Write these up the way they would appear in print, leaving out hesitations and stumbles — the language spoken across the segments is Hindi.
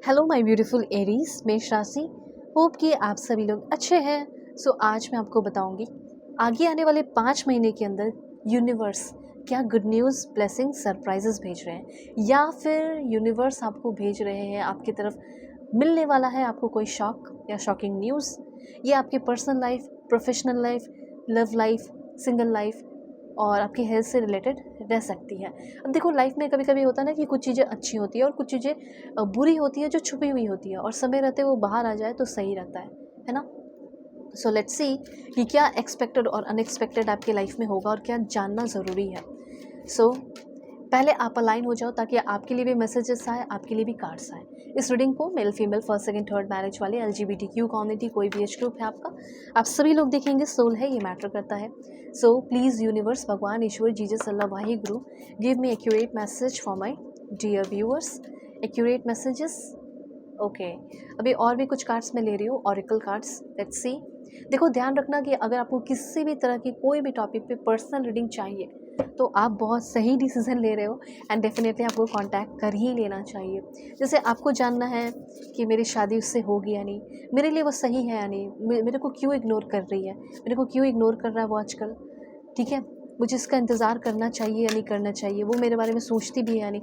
हेलो माय ब्यूटीफुल एरीज मेष राशि। होप कि आप सभी लोग अच्छे हैं। आज मैं आपको बताऊंगी आगे आने वाले 5 महीने के अंदर यूनिवर्स क्या गुड न्यूज़, ब्लेसिंग, सरप्राइजेस भेज रहे हैं या फिर यूनिवर्स आपको भेज रहे हैं, आपकी तरफ मिलने वाला है आपको कोई शॉक या शॉकिंग न्यूज़। ये आपकी personal life, professional life, love life, single life और आपकी हेल्थ से रिलेटेड रह सकती है। अब देखो, लाइफ में कभी कभी होता है ना कि कुछ चीज़ें अच्छी होती है और कुछ चीज़ें बुरी होती है जो छुपी हुई होती है, और समय रहते वो बाहर आ जाए तो सही रहता है ना। सो लेट्स सी कि क्या एक्सपेक्टेड और अनएक्सपेक्टेड आपकी लाइफ में होगा और क्या जानना ज़रूरी है। सो पहले आप अलाइन हो जाओ ताकि आपके लिए भी मैसेजेस आए, आपके लिए भी कार्ड्स आए। इस रीडिंग को male, female, first, second, third, marriage वाले, LGBTQ कम्युनिटी, कोई भी एज ग्रुप है आपका, आप सभी लोग देखेंगे। सोल है, ये मैटर करता है। सो प्लीज़ यूनिवर्स, भगवान, ईश्वर, Jesus, Allah, Waheguru, give me accurate message for my dear viewers. Accurate messages. Okay, अभी और भी कुछ कार्ड्स मैं ले रही हूँ, ऑरिकल कार्ड्स। Let's see. देखो, ध्यान रखना कि अगर आपको किसी भी तरह की कोई भी टॉपिक पे पर्सनल रीडिंग चाहिए तो आप बहुत सही डिसीजन ले रहे हो एंड डेफिनेटली आपको कांटेक्ट कर ही लेना चाहिए। जैसे आपको जानना है कि मेरी शादी उससे होगी या नहीं, मेरे लिए वो सही है या नहीं, मेरे को क्यों इग्नोर कर रही है, मेरे को क्यों इग्नोर कर रहा है वो आजकल, ठीक है, मुझे इसका इंतज़ार करना चाहिए या नहीं करना चाहिए, वो मेरे बारे में सोचती भी है या नहीं।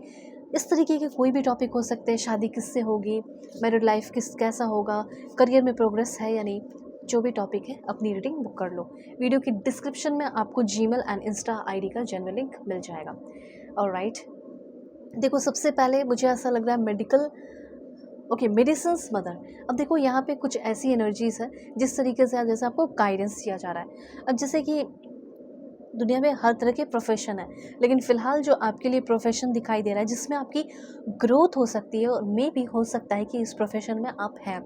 इस तरीके के कोई भी टॉपिक हो सकते हैं। शादी किससे होगी, मैरिड लाइफ कैसा होगा, करियर में प्रोग्रेस है या नहीं, जो भी टॉपिक है अपनी रीडिंग बुक कर लो। वीडियो की डिस्क्रिप्शन में आपको जीमेल एंड इंस्टा आईडी का जेन्युइन लिंक मिल जाएगा। ऑलराइट, देखो, सबसे पहले मुझे ऐसा लग रहा है मेडिकल, ओके, मेडिसिन्स मदर। अब देखो, यहाँ पे कुछ ऐसी एनर्जीज है जिस तरीके से जैसे आपको गाइडेंस दिया जा रहा है। अब जैसे कि दुनिया में हर तरह के प्रोफेशन है, लेकिन फ़िलहाल जो आपके लिए प्रोफेशन दिखाई दे रहा है जिसमें आपकी ग्रोथ हो सकती है और मे भी हो सकता है कि इस प्रोफेशन में आप हैं,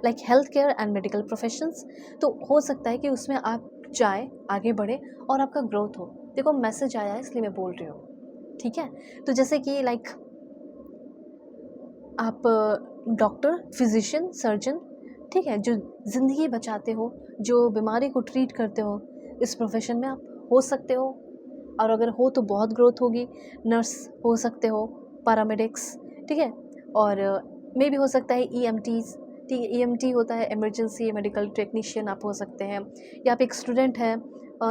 like health care and medical professions, तो हो सकता है कि उसमें आप जाए, आगे बढ़े और आपका ग्रोथ हो। देखो, मैसेज आया है इसलिए मैं बोल रही हूँ, ठीक है। तो जैसे कि लाइक आप डॉक्टर, फिजिशियन, सर्जन, ठीक है, जो ज़िंदगी बचाते हो, जो बीमारी को ट्रीट करते हो, इस प्रोफेशन में आप हो सकते हो। और अगर हो तो बहुत ग्रोथ होगी। नर्स हो सकते हो, पैरामेडिक्स, ठीक है, और मे भी हो सकता है EMTs, ठीक है, EMT होता है इमरजेंसी मेडिकल टेक्नीशियन, आप हो सकते हैं। या आप एक स्टूडेंट हैं,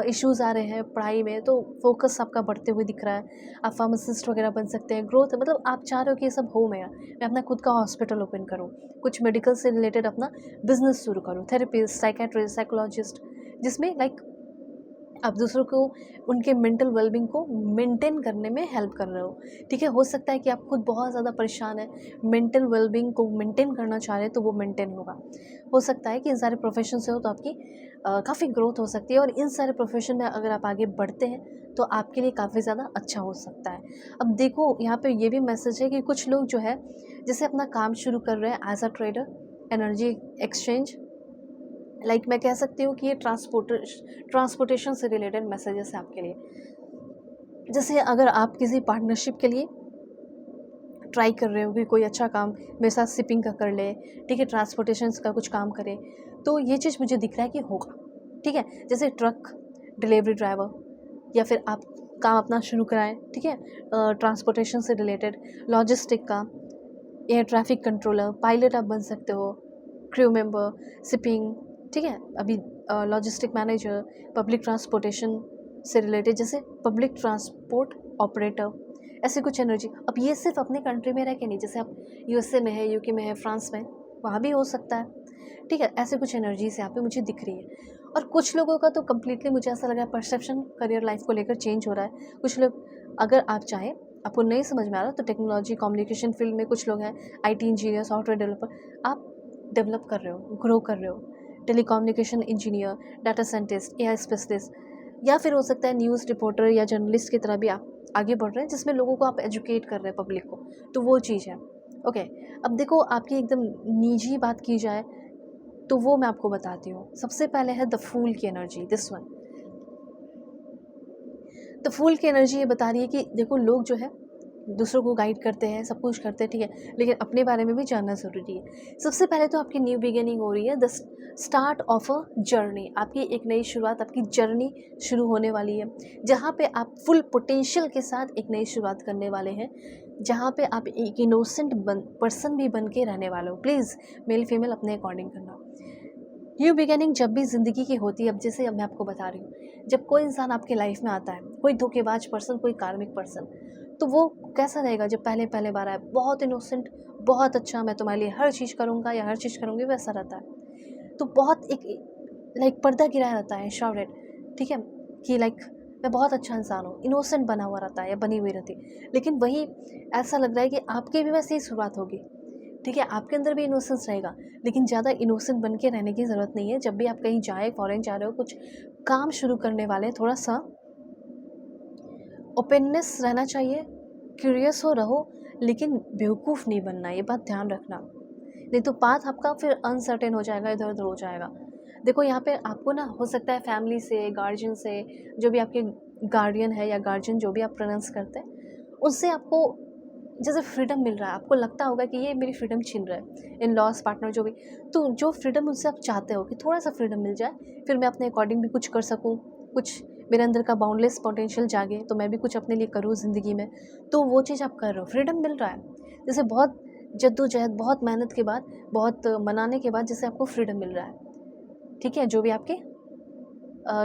इश्यूज़ आ रहे हैं पढ़ाई में तो फोकस आपका बढ़ते हुए दिख रहा है, आप फार्मासिस्ट वगैरह बन सकते हैं। ग्रोथ मतलब आप चाह रहे हो कि ये सब हो, मैं अपना खुद का हॉस्पिटल ओपन करूँ, कुछ मेडिकल से रिलेटेड अपना बिजनेस शुरू करूँ, थेरेपिस्ट, साइकेट्रिस्ट, साइकोलॉजिस्ट, जिसमें लाइक आप दूसरों को उनके मेंटल वेलबींग को मेंटेन करने में हेल्प कर रहे हो, ठीक है। हो सकता है कि आप खुद बहुत ज़्यादा परेशान है, मेंटल वेलबींग को मेंटेन करना चाह रहे हैं तो वो मेंटेन होगा। हो सकता है कि इन सारे प्रोफेशन से हो तो आपकी काफ़ी ग्रोथ हो सकती है, और इन सारे प्रोफेशन में अगर आप आगे बढ़ते हैं तो आपके लिए काफ़ी ज़्यादा अच्छा हो सकता है। अब देखो, यहाँ पे ये भी मैसेज है कि कुछ लोग जो है जैसे अपना काम शुरू कर रहे हैं as a trader, energy exchange, like मैं कह सकती हूँ कि ये ट्रांसपोर्टेशन से रिलेटेड मैसेजेस है आपके लिए। जैसे अगर आप किसी पार्टनरशिप के लिए ट्राई कर रहे हो कि कोई अच्छा काम मेरे साथ शिपिंग का कर ले, ठीक है, ट्रांसपोर्टेशन का कुछ काम करे, तो ये चीज़ मुझे दिख रहा है कि होगा, ठीक है। जैसे ट्रक डिलीवरी ड्राइवर, या फिर आप काम अपना शुरू कराएं, ठीक है, ट्रांसपोर्टेशन से रिलेटेड, लॉजिस्टिक का, एयर ट्रैफिक कंट्रोलर, पायलट आप बन सकते हो, क्रू मेंबर, शिपिंग, ठीक है, अभी लॉजिस्टिक मैनेजर, पब्लिक ट्रांसपोर्टेशन से रिलेटेड, जैसे पब्लिक ट्रांसपोर्ट ऑपरेटर, ऐसी कुछ एनर्जी। अब ये सिर्फ अपने कंट्री में रह के नहीं, जैसे आप USA में है, UK में है, फ्रांस में, वहाँ भी हो सकता है, ठीक है। ऐसे कुछ एनर्जीज यहाँ पे मुझे दिख रही है। और कुछ लोगों का तो कम्प्लीटली मुझे ऐसा लगा परसेप्शन करियर लाइफ को लेकर चेंज हो रहा है। कुछ लोग, अगर आप चाहें, आपको नहीं समझ में आ रहा तो टेक्नोलॉजी कम्युनिकेशन फील्ड में कुछ लोग हैं, IT इंजीनियर, सॉफ्टवेयर डेवलपर, आप डेवलप कर रहे हो, ग्रो कर रहे हो, telecommunication engineer, data scientist, AI specialist, या फिर हो सकता है न्यूज़ रिपोर्टर या जर्नलिस्ट की तरह भी आप आगे बढ़ रहे हैं, जिसमें लोगों को आप एजुकेट कर रहे हैं, पब्लिक को, तो वो चीज़ है। ओके, अब देखो, आपकी एकदम निजी बात की जाए तो वो मैं आपको बताती हूँ। सबसे पहले है द फूल की energy, this one. The fool की एनर्जी ये बता रही है कि देखो, लोग जो है दूसरों को गाइड करते हैं, सब कुछ करते हैं, ठीक है, लेकिन अपने बारे में भी जानना ज़रूरी है। सबसे पहले तो आपकी न्यू बिगिनिंग हो रही है, the start of a journey, आपकी एक नई शुरुआत, आपकी जर्नी शुरू होने वाली है, जहाँ पे आप फुल पोटेंशियल के साथ एक नई शुरुआत करने वाले हैं। जहाँ पे आप एक इनोसेंट पर्सन भी बन के रहने वाले हो। प्लीज़ मेल फीमेल अपने अकॉर्डिंग करना। न्यू बिगिनिंग जब भी ज़िंदगी की होती है, अब जैसे अब मैं आपको बता रही हूँ, जब कोई इंसान आपके लाइफ में आता है, कोई धोखेबाज पर्सन, कोई कार्मिक पर्सन, तो वो कैसा रहेगा जब पहले पहले बार आए, बहुत इनोसेंट, बहुत अच्छा, मैं तुम्हारे लिए हर चीज़ करूँगा या हर चीज़ करूँगी, वैसा रहता है। तो बहुत एक लाइक पर्दा गिरा रहता है, शॉर्टेड, ठीक है, कि लाइक मैं बहुत अच्छा इंसान हूँ, इनोसेंट बना हुआ रहता है या बनी हुई रहती। लेकिन वही ऐसा लग रहा है कि आपकी भी वैसे ही शुरुआत होगी, ठीक है, आपके अंदर भी इनोसेंस रहेगा, लेकिन ज़्यादा इनोसेंट बन के रहने की ज़रूरत नहीं है। जब भी आप कहीं जाए, फॉरेन जा रहे हो, कुछ काम शुरू करने वाले, थोड़ा सा ओपननेस रहना चाहिए, क्यूरियस हो रहो, लेकिन बेवकूफ़ नहीं बनना, ये बात ध्यान रखना। नहीं तो पाथ आपका फिर अनसर्टेन हो जाएगा, इधर उधर हो जाएगा। देखो यहाँ पे आपको ना हो सकता है फैमिली से, गार्जियन से, जो भी आपके गार्डियन है या गार्जियन जो भी आप प्रोनाउंस करते हैं, उससे आपको जैसे फ्रीडम मिल रहा है, आपको लगता होगा कि ये मेरी फ्रीडम छीन रहा है, इन लॉस पार्टनर जो भी। तो जो फ्रीडम उनसे आप चाहते हो कि थोड़ा सा फ्रीडम मिल जाए, फिर मैं अपने अकॉर्डिंग भी कुछ कर सकूँ, कुछ मेरे अंदर का बाउंडलेस पोटेंशियल जागे, तो मैं भी कुछ अपने लिए करूँ ज़िंदगी में, तो वो चीज़ आप कर रहे हो, फ्रीडम मिल रहा है। जैसे बहुत जद्दोजहद, बहुत मेहनत के बाद, बहुत मनाने के बाद जैसे आपको फ्रीडम मिल रहा है, ठीक है, जो भी आपके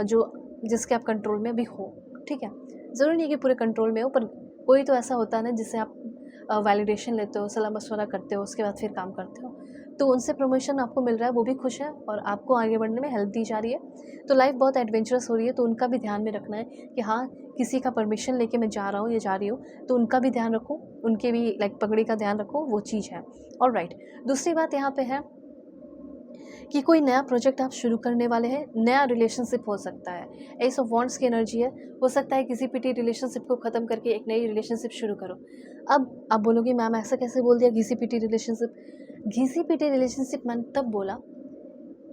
जो जिसके आप कंट्रोल में भी हो, ठीक है। ज़रूरी नहीं कि पूरे कंट्रोल में हो, पर कोई तो ऐसा होता है ना जिससे आप वैलिडेशन लेते हो, सलाह मशवरा करते हो, उसके बाद फिर काम करते हो, तो उनसे प्रमोशन आपको मिल रहा है, वो भी खुश है और आपको आगे बढ़ने में हेल्प दी जा रही है। तो लाइफ बहुत एडवेंचरस हो रही है, तो उनका भी ध्यान में रखना है कि हाँ, किसी का परमिशन लेके मैं जा रहा हूँ या जा रही हूँ, तो उनका भी ध्यान रखो, उनके भी लाइक पगड़ी का ध्यान रखो, वो चीज़ है। ऑलराइट, दूसरी बात यहाँ पे है कि कोई नया प्रोजेक्ट आप शुरू करने वाले हैं, नया रिलेशनशिप हो सकता है, एस ऑफ वॉन्ड्स की एनर्जी है, हो सकता है किसी पिटी रिलेशनशिप को ख़त्म करके एक नई रिलेशनशिप शुरू करो। अब आप बोलोगे मैम ऐसा कैसे बोल दिया, घिसी पिटी रिलेशनशिप? घिसी पिटी रिलेशनशिप मैंने तब बोला,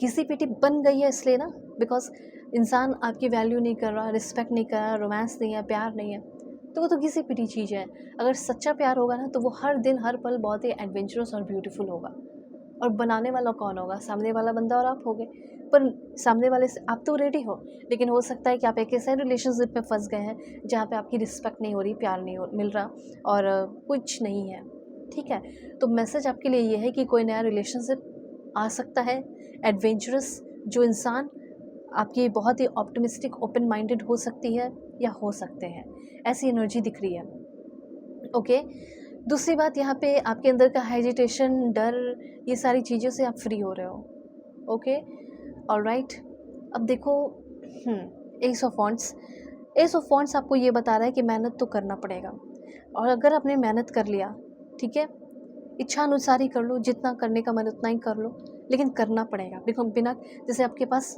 घिसी पिटी बन गई है इसलिए ना, बिकॉज इंसान आपकी वैल्यू नहीं कर रहा, रिस्पेक्ट नहीं कर रहा, रोमांस नहीं है, प्यार नहीं है, तो वो तो घिसी पिटी चीज़ है। अगर सच्चा प्यार होगा ना, तो वो हर दिन हर पल बहुत ही एडवेंचरस और ब्यूटीफुल होगा। और बनाने वाला कौन होगा? सामने वाला बंदा और आप होगे। पर सामने वाले से आप तो रेडी हो, लेकिन हो सकता है कि आप एक ऐसे रिलेशनशिप में फंस गए हैं जहाँ पे आपकी रिस्पेक्ट नहीं हो रही, प्यार नहीं हो मिल रहा और कुछ नहीं है, ठीक है। तो मैसेज आपके लिए ये है कि कोई नया रिलेशनशिप आ सकता है, एडवेंचरस, जो इंसान आपकी बहुत ही ऑप्टिमिस्टिक, ओपन माइंडेड हो सकती है या हो सकते हैं, ऐसी एनर्जी दिख रही है। ओके, दूसरी बात यहाँ पे आपके अंदर का हेजिटेशन, डर, ये सारी चीज़ों से आप फ्री हो रहे हो। Okay, alright. अब देखो, S of wands, S of wands आपको ये बता रहा है कि मेहनत तो करना पड़ेगा, और अगर आपने मेहनत कर लिया, ठीक है, इच्छा अनुसार ही कर लो, जितना करने का मन उतना ही कर लो, लेकिन करना पड़ेगा। बिना जैसे आपके पास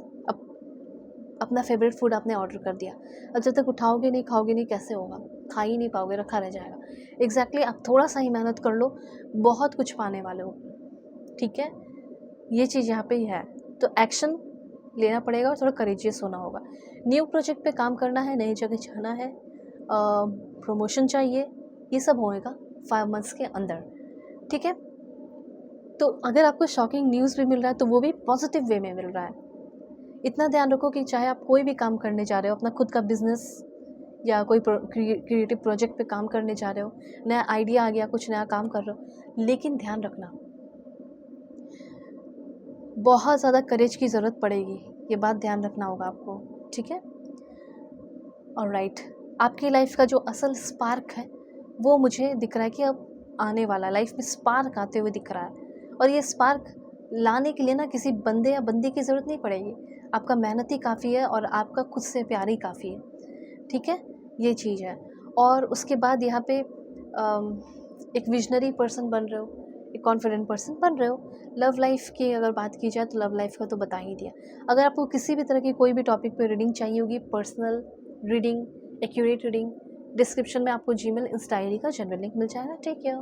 अपना फेवरेट फूड आपने ऑर्डर कर दिया, अब जब तक उठाओगे नहीं, खाओगे नहीं, कैसे होगा? खा ही नहीं पाओगे, रखा रह जाएगा। एग्जैक्टली, आप थोड़ा सा ही मेहनत कर लो, बहुत कुछ पाने वाले हो, ठीक है। ये चीज़ यहाँ पे ही है, तो एक्शन लेना पड़ेगा और थोड़ा करेजियस होना होगा। न्यू प्रोजेक्ट पे काम करना है, नई जगह जाना है, प्रमोशन चाहिए, ये सब होएगा 5 मंथ्स के अंदर, ठीक है। तो अगर आपको शॉकिंग न्यूज़ भी मिल रहा है, तो वो भी पॉजिटिव वे में मिल रहा है। इतना ध्यान रखो कि चाहे आप कोई भी काम करने जा रहे हो, अपना खुद का बिजनेस या कोई क्रिएटिव प्रोजेक्ट पे काम करने जा रहे हो, नया आइडिया आ गया, कुछ नया काम कर रहे हो, लेकिन ध्यान रखना, बहुत ज़्यादा करेज की ज़रूरत पड़ेगी, ये बात ध्यान रखना होगा आपको, ठीक है। ऑलराइट, आपकी लाइफ का जो असल स्पार्क है, वो मुझे दिख रहा है कि अब आने वाला, लाइफ में स्पार्क आते हुए दिख रहा है। और ये स्पार्क लाने के लिए ना किसी बंदे या बंदी की ज़रूरत नहीं पड़ेगी, आपका मेहनत ही काफ़ी है और आपका खुद से प्यार ही काफ़ी है, ठीक है, ये चीज़ है। और उसके बाद यहाँ पे एक विजनरी पर्सन बन रहे हो, एक कॉन्फिडेंट पर्सन बन रहे हो। लव लाइफ की अगर बात की जाए, तो लव लाइफ का तो बता ही दिया। अगर आपको किसी भी तरह की कोई भी टॉपिक पे रीडिंग चाहिए होगी, personal reading, accurate reading, description में आपको जीमेल, इंस्टा आईडी का जनरल लिंक मिल जाएगा। Take care.